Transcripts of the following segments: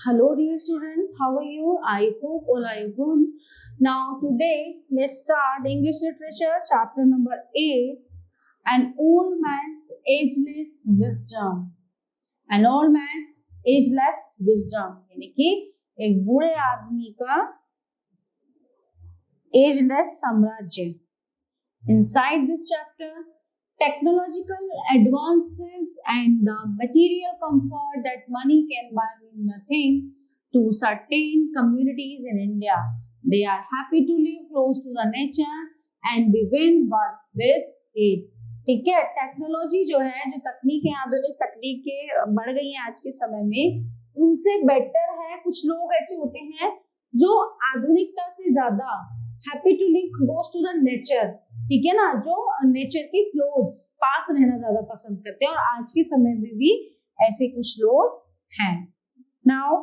Hello dear students, how are you? I hope all are good. Now today let's start English literature chapter number 8, An Old Man's Ageless Wisdom. An Old Man's Ageless Wisdom यानी कि एक बूढ़े आदमी का ageless साम्राज्य. Inside this chapter, technological advances and the material comfort that money can buy mean nothing to certain communities in India. They are happy to live close to the nature and begin work with it. ठीक है, technology जो है, जो तकनीकें, आधुनिक तकनीकें बढ़ गई हैं आज के समय में, उनसे बेटर है. कुछ लोग ऐसे होते हैं जो आधुनिकता से ज्यादा happy to live close to the nature, ठीक है ना, जो नेचर के क्लोज पास रहना ज्यादा पसंद करते हैं. और आज के समय में भी ऐसे कुछ लोग हैं. Now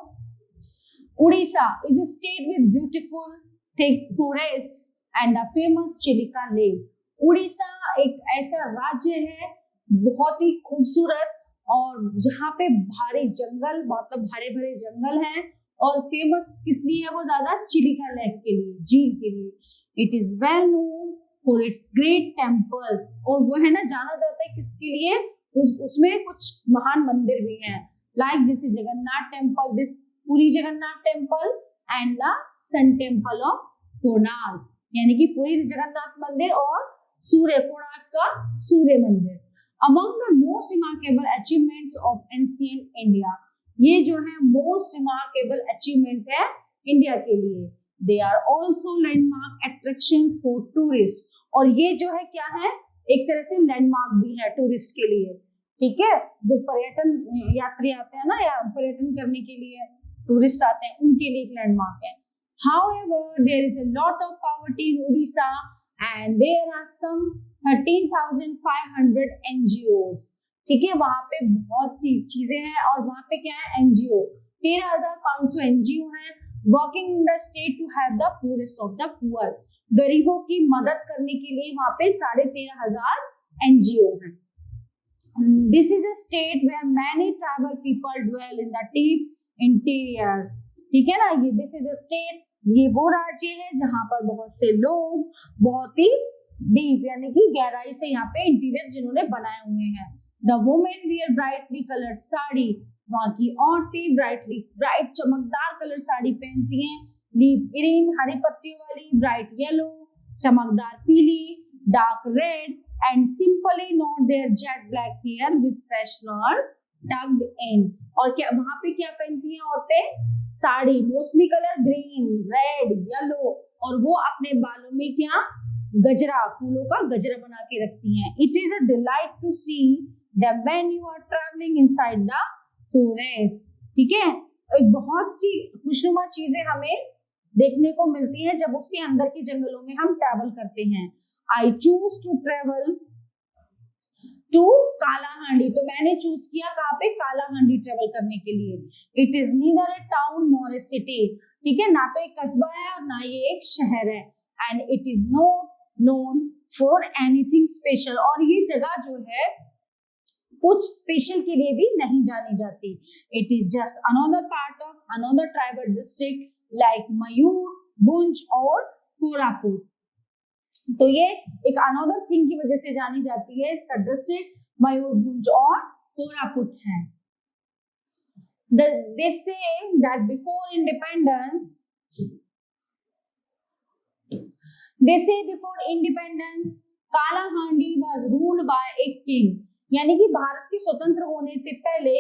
Orissa is a state with beautiful thick forest and the famous Chilika lake. Orissa एक ऐसा राज्य है बहुत ही खूबसूरत और जहाँ पे भारी जंगल, मतलब हरे भरे जंगल हैं, और फेमस किस लिए है वो ज्यादा? चिलिका लेक के लिए, झील के लिए. It is well known for its great temples. और वो है ना, जाना जाता है किसके लिए? उसमें कुछ महान मंदिर भी हैं, लाइक जैसे Jagannath temple, this Puri Jagannath temple and the sun temple of Konark, यानी कि पुरी जगन्नाथ मंदिर और कोणार्क का सूर्य मंदिर. Among the most remarkable achievements of ancient India. ये जो है मोस्ट रिमार्केबल अचीवमेंट है इंडिया के लिए. They are also landmark attractions for tourist. और ये जो है क्या है? एक तरह से लैंडमार्क भी है टूरिस्ट के लिए. ठीक है, जो पर्यटन यात्री आते हैं ना, या पर्यटन करने के लिए टूरिस्ट आते हैं, उनके लिए एक लैंडमार्क है. However, there is a lot of poverty in Odisha and there are some 13,500 NGOs. ठीक है, वहां पे बहुत सी चीजें हैं और वहां पे क्या है? एनजीओ 13,500 एनजीओ हैं working in the state to have the poorest of the poor. गरीबों की मदद करने के लिए वहां पे 13,500 एनजीओ हैं. This is a state where many tribal people dwell in the deep interiors. ठीक है ना, ये दिस इज अ स्टेट, ये वो राज्य है जहां पर बहुत से लोग बहुत ही डीप यानी कि गहराई से यहाँ पे इंटीरियर जिन्होंने बनाए हुए हैं. The women wear brightly coloured sari. वहां की औरतें ब्राइट चमकदार कलर साड़ी पहनती हैं. लीफ ग्रीन, हरी पत्तियों वाली, ब्राइट येलो, चमकदार पीली, dark red and simply not there jet black hair with fresh flower tucked in. और क्या वहां पे क्या पहनती हैं औरतें? Sari, mostly colour green, red, yellow, और वो अपने बालों में क्या? गजरा, फूलों का गजरा बना के रखती हैं. It is a delight to see them when you are traveling inside the forest. ठीक है, एक बहुत सी खुशनुमा चीजें हमें देखने को मिलती हैं जब उसके अंदर के जंगलों में हम ट्रैवल करते हैं. I choose to travel to Kalahandi. तो मैंने चूज किया कहाँ पे? कालाहांडी ट्रेवल करने के लिए. It is neither A town nor a city. ठीक है, ना तो एक कस्बा है और ना ये एक शहर है. And it is not known for anything special. और ये जगह जो है कुछ स्पेशल के लिए भी नहीं जानी जाती. It is just another part of another tribal district like Mayurbhanj और कोरापुट. तो ये एक अनदर थिंग की वजह से जानी जाती है. इसका डिस्ट्रिक्ट मयूर, भुंज और कोरापुट है. They say that before independence, Kalahandi was ruled by a king. यानी कि भारत के स्वतंत्र होने से पहले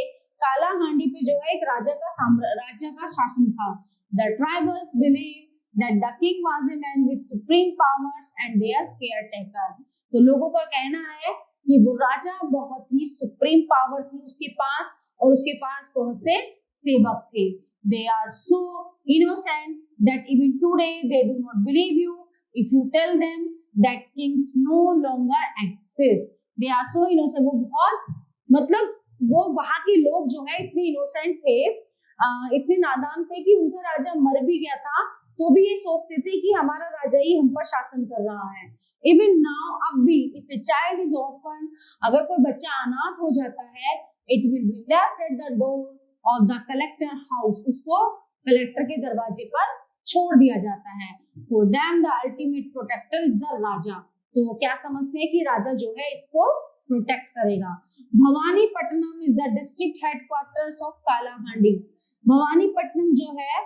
कालाहांडी पे जो है एक राज्य का शासन था. The tribals believe that the king was a man with supreme powers and their caretaker. तो लोगों का कहना है कि वो राजा बहुत ही सुप्रीम पावर थी उसके पास, और उसके पास बहुत से सेवक थे. They are so innocent that even today they do not believe you if you tell them that kings no longer exist. They are so innocent. वो बहुत, मतलब वो वहां के लोग जो है इतने इनोसेंट थे, इतने नादान थे कि उनका राजा मर भी गया था तो भी ये सोचते थे कि हमारा राजा ही हम पर शासन कर रहा है. इवन नाउ, अब भी, if a child is orphan, अगर कोई बच्चा अनाथ हो जाता है, it will be left at the door of the collector house, उसको कलेक्टर के दरवाजे पर छोड़ दिया जाता है। For them the ultimate protector is the राजा, तो वो क्या समझते हैं कि राजा जो है इसको प्रोटेक्ट करेगा। Bhawanipatna is the district headquarters of Kalahandi, Bhawanipatna जो है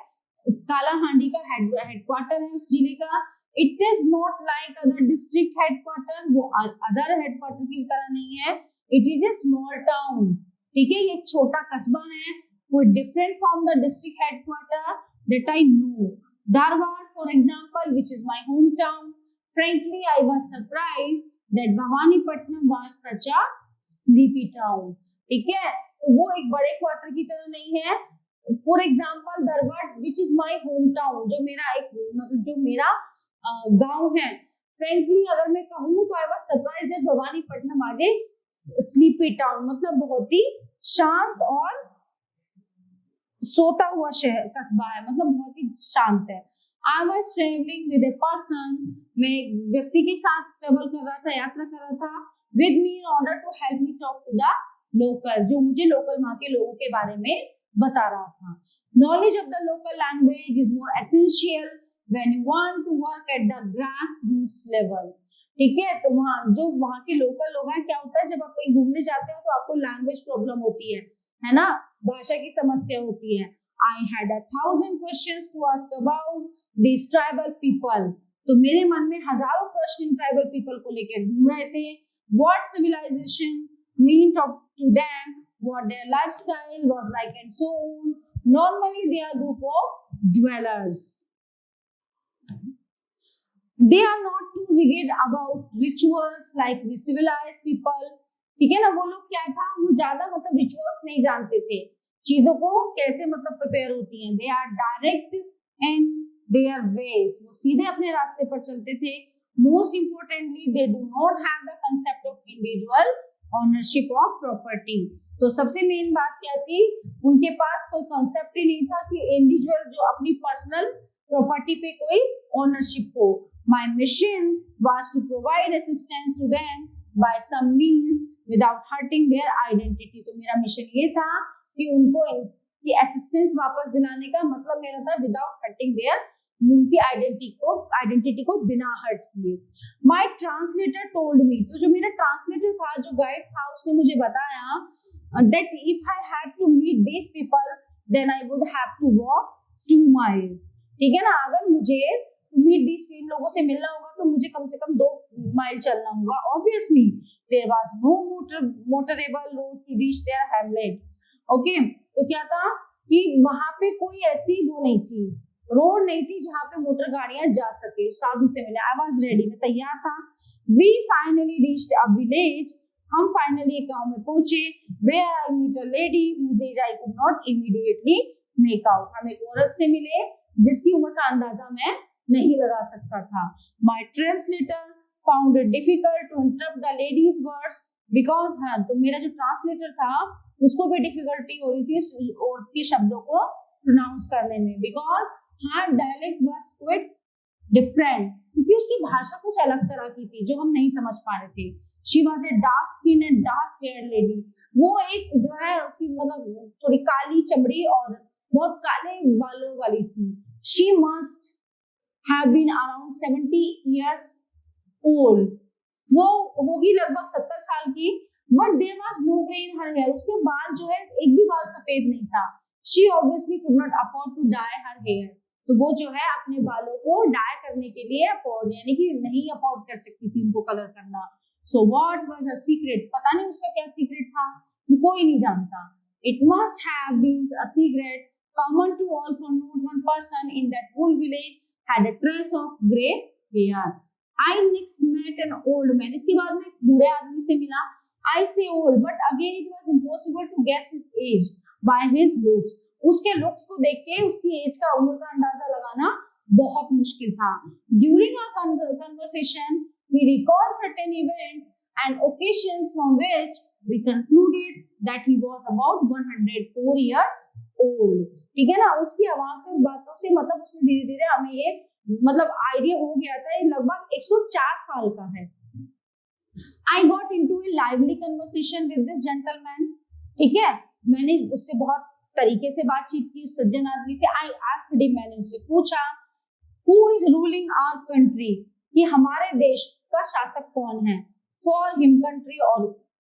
कालाहांडी का हेडक्वार्टर है उस जिले का। It is not like other district headquarter, वो अदर हेडक्वार्टर की तरह नहीं है। It is a small town, ठीक है, ये एक छोटा कस्बा है, वो different from the district headquarter that I know. Dharwad for example which is my home town, frankly I was surprised that Bhawanipatnam was such a sleepy town, ठीक है, तो वो एक बड़े क्वार्टर की तरह नहीं है। For example Dharwad which is my home town, जो मेरा एक मतलब जो मेरा गांव है। फ्रेंकली अगर मैं कहूँ तो I was surprised that Bhavanipatnam आज ए स्लीपी टाउन, मतलब बहुत ही शांत और सोता हुआ शहर कस्बा है, मतलब बहुत ही शांत है। I was traveling with a person, मैं एक व्यक्ति के साथ ट्रेवल कर रहा था, यात्रा कर रहा था, with me in order to help me talk to the locals, जो मुझे लोकल वहाँ के लोगों के बारे में बता रहा था। Knowledge of the local language is more essential when you want to work at the grassroots level, ठीक है, तो वहाँ जो वहाँ के लोकल लोग हैं, क्या होता है जब आप कहीं घूमने जाते हो तो आपको लैंग्वेज प्रॉब्लम होती है ना, भाषा की समस्या होती है। I had 1,000 questions to ask about these tribal people, तो मेरे मन में हजारों प्रश्न इन ट्राइबल पीपल को लेकर घूम रहे थे। What civilization meant to them, what their lifestyle was like and so on. Normally they are group of dwellers. They are not too rigid about rituals like we civilized people, ठीक है ना, वो लोग क्या था, वो ज्यादा मतलब रिचुअल्स नहीं जानते थे, चीजों को कैसे मतलब प्रिपेयर होती हैं। They are direct in their ways, वो सीधे अपने रास्ते पर चलते थे। Most importantly they do not have the concept of individual ownership of property, तो सबसे मेन बात क्या थी, उनके पास कोई कॉन्सेप्ट ही नहीं था कि इंडिविजुअल जो अपनी पर्सनल प्रॉपर्टी पे कोई ओनरशिप हो। My mission was to provide assistance to them by some means without hurting their identity, तो मेरा मिशन ये था कि उनको इनकी असिस्टेंस वापस दिलाने का मतलब मेरा था विदाउट हर्टिंग देयर, उनकी आइडेंटिटी को बिना हर्ट किए। माय ट्रांसलेटर टोल्ड मी, तो जो मेरा ट्रांसलेटर था, जो गाइड था, उसने मुझे बताया that if I had to meet these people then I would have to walk 2 miles, ठीक है ना, अगर मुझे मीट दीस लोगों से मिलना होगा तो मुझे कम से कम 2 माइल चलना होगा। Obviously there was no motorable road to reach their hamlet, okay, तो क्या था कि वहां पे कोई ऐसी वो नहीं थी, रोड नहीं थी जहां पे मोटर गाड़ियां जा सके। साधु से मिले, आई वाज रेडी, मैं तैयार था। We finally reached a village, हम फाइनली एक गांव में पहुंचे। Where I meet a lady whose age I could not immediately make out, हम एक औरत से मिले जिसकी उम्र का अंदाजा मैं नहीं लगा सकता था। My translator found it difficult to interpret the lady's words because, हाँ, तो मेरा जो ट्रांसलेटर था उसको भी डिफिकल्टी हो रही थी औरत के शब्दों को प्रोनाउंस करने में, because her dialect was quite different, क्योंकि उसकी भाषा कुछ अलग तरह की थी जो हम नहीं समझ पा रहे थे। She was a dark skin and dark hair lady, वो एक जो है उसकी मतलब थोड़ी काली चमड़ी और बहुत काले बालों वाली थी। She must have been around 70 years old, वो होगी लगभग 70 साल की। But there was no grey in her hair, उसके बाल जो है एक भी बाल सफेद नहीं था। She obviously could not afford to dye her hair, तो वो जो है अपने बालों को डाई करने के लिए अफोर्ड यानी कि नहीं अफोर्ड कर सकती थी उनको कलर करना। So what was her secret, पता नहीं उसका क्या सीक्रेट था, कोई नहीं जानता। It must have been a secret common to all, for not one person in that whole village had a trace of grey hair. I next met an old man, इसके बाद में बूढ़े आदमी से मिला। I say old, but again it was impossible to guess his age by his looks. उसके looks को देख के उसकी एज का उम्र का अंदाजा लगाना बहुत मुश्किल था। During our conversation, we recalled certain events and occasions from which we concluded that he was about 104 years old. ठीक है ना, उसकी आवाज से बातों से मतलब उसने धीरे धीरे हमें ये मतलब आइडिया हो गया था ये लगभग 104 साल का है। I got into a lively conversation with this gentleman, ठीक है, मैंने उससे बहुत तरीके से बातचीत की उस सज्जन आदमी से। आई आस्क्ड हिम, मैंने उससे पूछा, who is ruling our country, कि हमारे देश का शासक कौन है। फॉर हिम कंट्री, और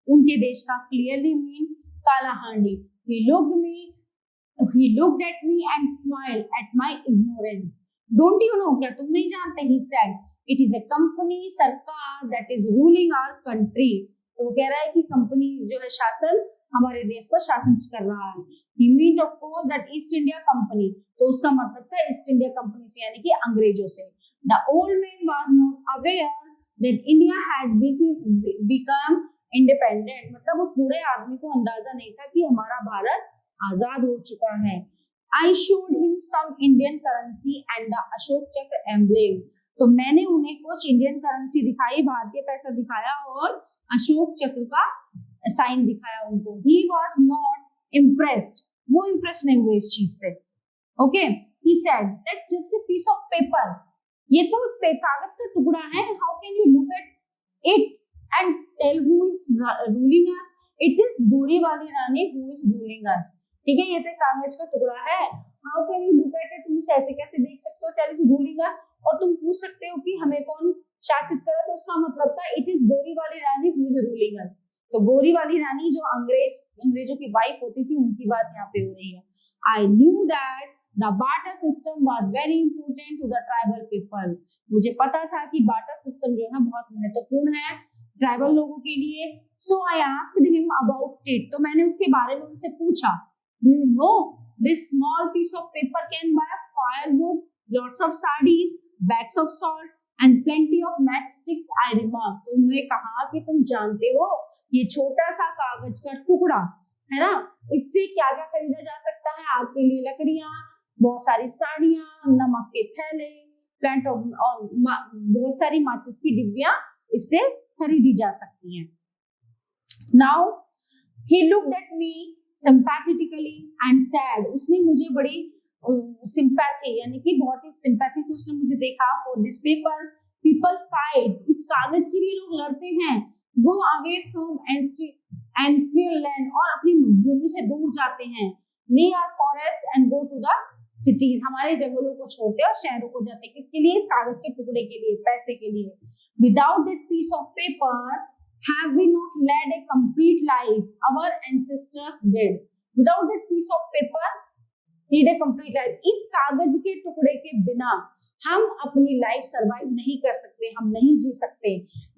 उनके देश का क्लियरली मीन काला हांडी। ही looked at me and smiled at my ignorance. Don't you know, क्या तुम नहीं जानते? He said, it is a company, सरकार, that is ruling our country. तो वो कह रहा है कि कंपनी जो है शासन हमारे देश पर शासन कर रहा है। He meant of course that East India Company, तो उसका मतलब था ईस्ट इंडिया कंपनी से, यानी कि अंग्रेजों से। The old man was not aware that India had become independent, मतलब उस बूढ़े आदमी को अंदाजा नहीं था कि हमारा भारत आजाद हो चुका है। I showed him some Indian currency and the Ashok चक्र emblem, तो मैंने उन्हें कुछ इंडियन करेंसी दिखाई, भारतीय पैसा दिखाया और अशोक चक्र का साइन दिखाया उनको। He was not impressed, वो इम्प्रेस नहीं हुए इस चीज से। Okay, he said that's just a piece of paper, ये तो कागज का टुकड़ा है। How can you look at it and tell who is ruling us? It is गोरी वाली रानी who is ruling us। ठीक है, ये तो कागज का टुकड़ा है। How can you look at it, तुम इसे ऐसे कैसे देख सकते हो? Tell is ruling us, और तुम पूछ सकते हो कि हमें कौन शासित करे, तो उसका मतलब था इट इज गोरी वाली रानी who is ruling us। तो गोरी वाली रानी जो अंग्रेजों की वाइफ होती थी, उनकी बात यहाँ पे हो रही है। I knew that the barter system was very important to the tribal people, मुझे पता था कि बार्टर सिस्टम जो है बहुत महत्वपूर्ण है ट्राइबल लोगों के लिए। So I asked him about it, तो मैंने उसके बारे में उनसे पूछा। Do you know this small piece of paper can buy firewood, lots of sarees, bags of salt and plenty of matchsticks? I remarked, तो उन्होंने कहा कि तुम जानते हो ये छोटा सा कागज का टुकड़ा है ना, इससे क्या क्या खरीदा जा सकता है? आग के लिए लकड़ियां, बहुत सारी साड़ियां, नमक के थैले, प्लांट और बहुत सारी माचिस की डिब्बियां इससे खरीदी जा सकती हैं। Now he looked at me sympathetically and said, उसने मुझे बड़ी सिंपैथी यानी कि बहुत ही सिंपैथी से उसने मुझे देखा। For this paper people fight, इस कागज के लिए लोग लड़ते हैं। Go away from ancestral land, और अपनी भूमि से दूर जाते हैं। Leave our forest and go to the cities, हमारे जंगलों को छोड़ते और शहरों को जाते। किसके लिए? इस कागज के टुकड़े के लिए, पैसे के लिए। Without that piece of paper, have we not led a complete life? Our ancestors did. Without that piece of paper, lead a complete life. इस कागज के टुकड़े के बिना हम अपनी लाइफ सरवाइव नहीं कर सकते, हम नहीं जी सकते।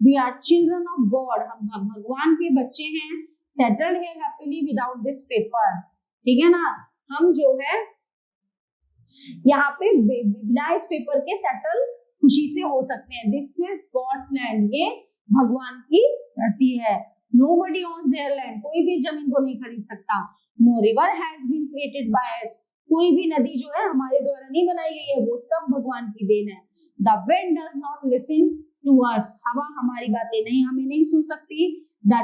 We are children of God, हम भगवान के बच्चे हैं। Settled here happily without this paper, ठीक है ना। हम जो है यहाँ पे बिना इस पेपर के सेटल खुशी से हो सकते हैं। This is God's land, ये भगवान की धरती है। Nobody owns their land, कोई भी जमीन को नहीं खरीद सकता। No river has been created by us, कोई भी नदी जो है हमारे द्वारा नहीं बनाई गई है, वो सब भगवान की देन है। The wind does not listen to us, हवा हमारी बातें नहीं, हमें नहीं सुन सकती। The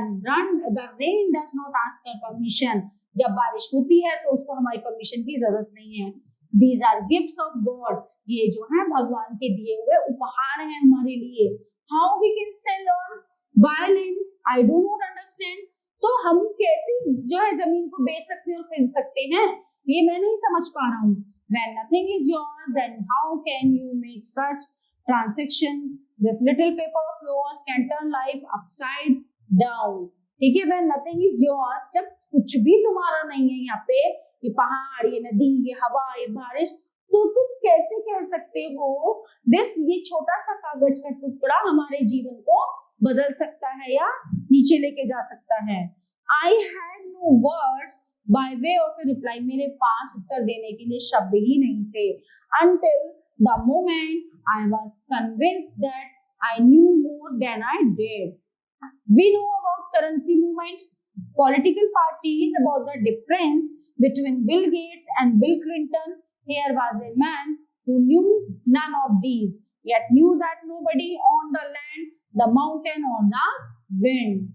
rain does not ask our permission, जब बारिश होती है तो उसको हमारी परमिशन की जरूरत नहीं है। These are gifts of God, ये जो है भगवान के दिए हुए उपहार हैं हमारे लिए। How we can sell or buy land, I do not understand, तो हम कैसे जो है जमीन को बेच सकते हैं और खरीद सकते हैं, ये मैं नहीं समझ पा रहा हूँ। When nothing is yours, then how can you make such transactions? This little paper of yours can turn life upside down, ठीक है। When nothing is yours, जब कुछ भी तुम्हारा नहीं है यहाँ पे, ये पहाड़, ये नदी, ये हवा, ये बारिश, तो तुम कैसे कह सकते हो ये छोटा सा कागज का टुकड़ा हमारे जीवन को बदल सकता है या नीचे लेके जा सकता है। I had no words by way of a reply, मेरे पास उत्तर देने के लिए शब्द ही नहीं थे। Until the moment I was convinced that I knew more than I did. We know about currency movements, political parties, about the difference between Bill Gates and Bill Clinton. Here was a man who knew none of these, yet knew that nobody owned the land, the mountain, or the wind.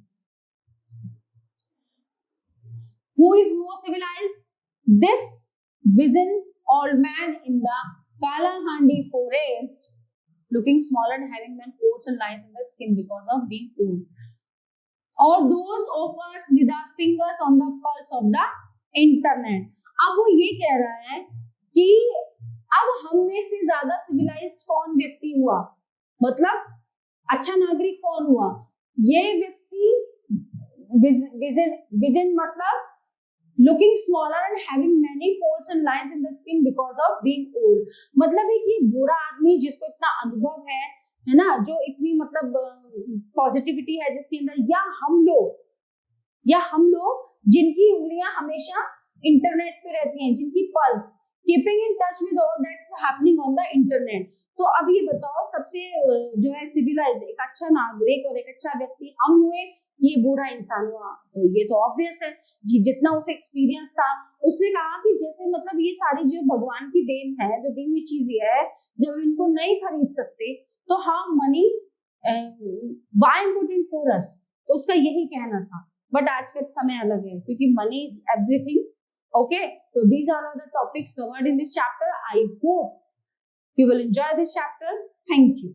Who is more civilized? This wizened old man in the Kalahandi forest, looking smaller and having folds and lines in the skin because of being old, or those of us with our fingers on the pulse of the internet? अब वो ये कह रहा है कि अब हम में से ज्यादा सिविलाइज्ड कौन व्यक्ति हुआ, मतलब अच्छा नागरिक कौन हुआ? ये व्यक्ति विजन मतलब looking smaller and having many folds and lines in the skin because of being old, मतलब एक ये बूढ़ा आदमी जिसको इतना अनुभव है ना, जो इतनी मतलब पॉजिटिविटी है जिसके अंदर, या हम लोग जिनकी उंगलियां हमेशा इंटरनेट पे रहती हैं, जिनकी pulse keeping in touch with all that's happening on the internet. तो अब ये बताओ सबसे जो है सिविलाइज्ड, एक अच्छा नागरिक और एक अच्छा व्यक्ति हम हुए, ये बूढ़ा इंसान हुआ? तो ये तो ऑब्वियस है जी, जितना उसे एक्सपीरियंस था। उसने कहा कि जैसे मतलब ये सारी जो भगवान की देन है, जो दी हुई चीज है, जब इनको नहीं खरीद सकते तो हाँ money why important for us, तो उसका यही कहना था। बट आज का समय अलग है क्योंकि मनी इज एवरीथिंग। ओके, तो these are the topics covered in this chapter. I hope you will enjoy this chapter. Thank you.